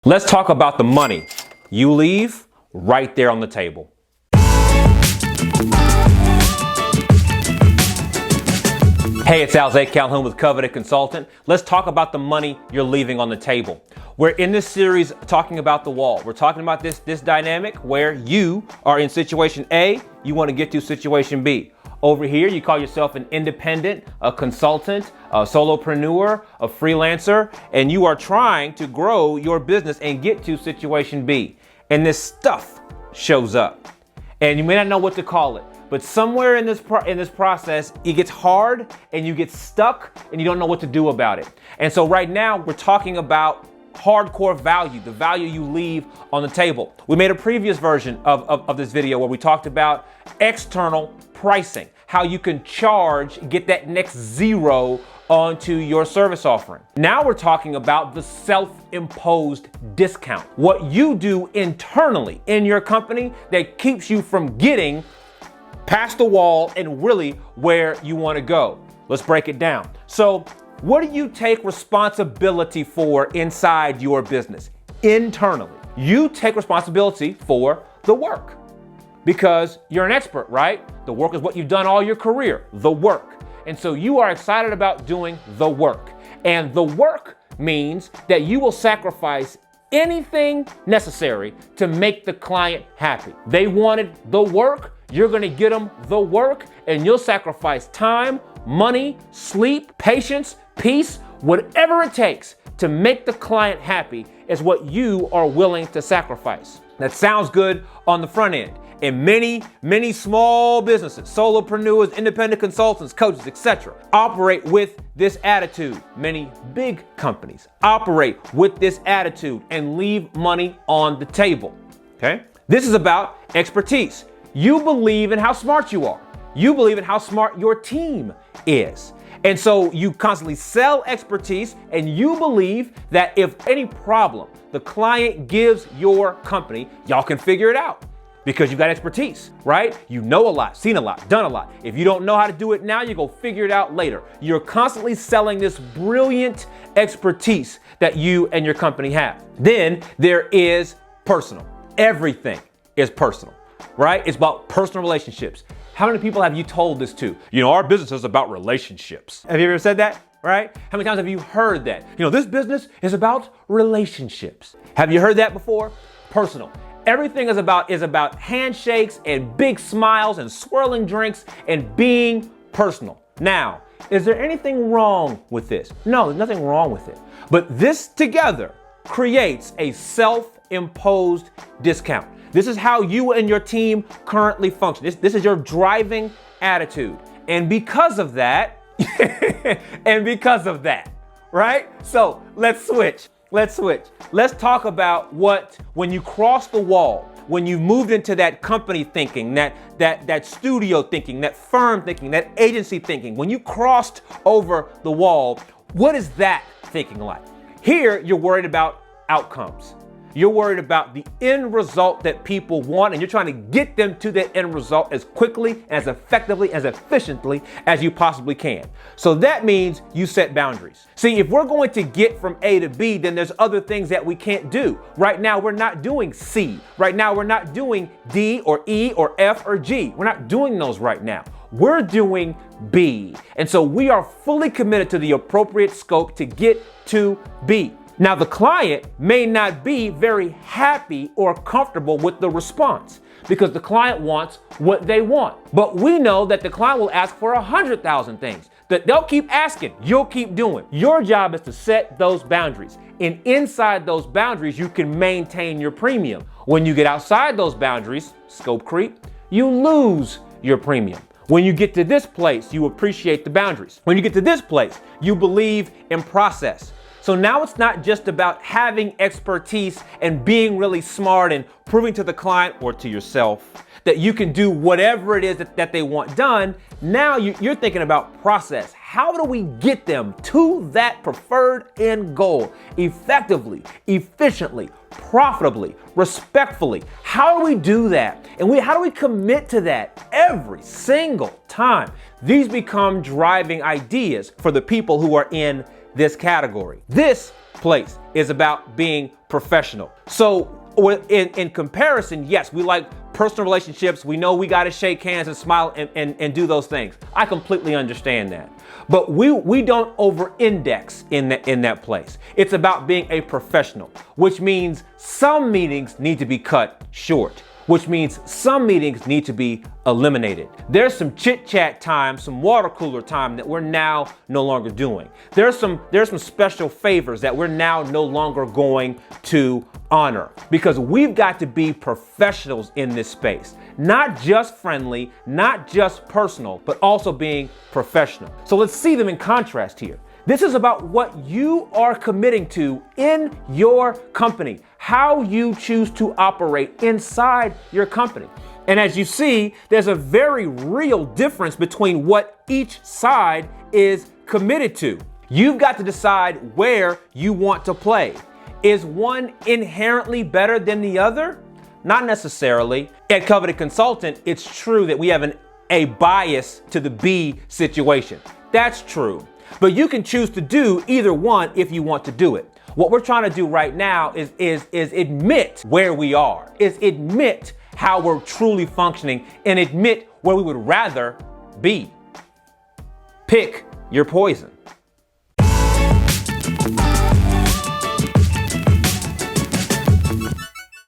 Let's talk about the money you leave right there on the table. Hey, it's Alze Calhoun with Coveted Consultant. Let's talk about the money you're leaving on the table. We're in this series talking about the wall. We're talking about this dynamic where you are in situation A, you want to get to situation B. Over here, you call yourself an independent, a consultant, a solopreneur, a freelancer, and you are trying to grow your business and get to situation B. And this stuff shows up. And you may not know what to call it, but somewhere in this process, it gets hard and you get stuck and you don't know what to do about it. And so right now, we're talking about hardcore value, the value you leave on the table. We made a previous version of this video where we talked about external pricing, how you can get that next zero onto your service offering. Now we're talking about the self-imposed discount, what you do internally in your company that keeps you from getting past the wall and really where you want to go. Let's break it down. So, what do you take responsibility for inside your business? Internally, you take responsibility for the work because you're an expert, right? The work is what you've done all your career, the work. And so you are excited about doing the work. And the work means that you will sacrifice anything necessary to make the client happy. They wanted the work, you're gonna get them the work, and you'll sacrifice time, money, sleep, patience, peace, whatever it takes to make the client happy is what you are willing to sacrifice. That sounds good on the front end. And many small businesses, solopreneurs, independent consultants, coaches, etc., operate with this attitude. Many big companies operate with this attitude and leave money on the table. Okay? This is about expertise. You believe in how smart you are. You believe in how smart your team is. And so you constantly sell expertise, and you believe that if any problem the client gives your company, y'all can figure it out because you've got expertise, right? You know a lot, seen a lot, done a lot. If you don't know how to do it now, you go figure it out later. You're constantly selling this brilliant expertise that you and your company have. Then there is personal. Everything is personal, right? It's about personal relationships. How many people have you told this to? You know, our business is about relationships. Have you ever said that, right? How many times have you heard that? You know, this business is about relationships. Have you heard that before? Personal. Everything is about handshakes and big smiles and swirling drinks and being personal. Now, is there anything wrong with this? No, there's nothing wrong with it. But this together creates a self-imposed discount. This is how you and your team currently function. This is your driving attitude. And because of that, right? So let's switch. Let's talk about when you cross the wall, when you moved into that company thinking, that studio thinking, that firm thinking, that agency thinking, when you crossed over the wall, what is that thinking like? Here, you're worried about outcomes. You're worried about the end result that people want, and you're trying to get them to that end result as quickly, as effectively, as efficiently as you possibly can. So that means you set boundaries. See, if we're going to get from A to B, then there's other things that we can't do. Right now, we're not doing C. Right now, we're not doing D or E or F or G. We're not doing those right now. We're doing B. And so we are fully committed to the appropriate scope to get to B. Now, the client may not be very happy or comfortable with the response because the client wants what they want. But we know that the client will ask for 100,000 things that they'll keep asking, you'll keep doing. Your job is to set those boundaries. And inside those boundaries, you can maintain your premium. When you get outside those boundaries, scope creep, you lose your premium. When you get to this place, you appreciate the boundaries. When you get to this place, you believe in process. So now it's not just about having expertise and being really smart and proving to the client or to yourself that you can do whatever it is that they want done. Now you're thinking about process. How do we get them to that preferred end goal effectively, efficiently, profitably, respectfully? How do we do that? And how do we commit to that every single time? These become driving ideas for the people who are in this category. This place is about being professional. So in comparison, yes, we like personal relationships. We know we got to shake hands and smile and do those things. I completely understand that. But we don't over-index in that place. It's about being a professional, which means some meetings need to be cut short, which means some meetings need to be eliminated. There's some chit-chat time, some water cooler time that we're now no longer doing. There's some special favors that we're now no longer going to honor, because we've got to be professionals in this space. Not just friendly, not just personal, but also being professional. So let's see them in contrast here. This is about what you are committing to in your company, how you choose to operate inside your company. And as you see, there's a very real difference between what each side is committed to. You've got to decide where you want to play. Is one inherently better than the other? Not necessarily. At Coveted Consultant, it's true that we have a bias to the B situation. That's true. But you can choose to do either one if you want to do it. What we're trying to do right now is admit where we are, is admit how we're truly functioning, and admit where we would rather be. Pick your poison.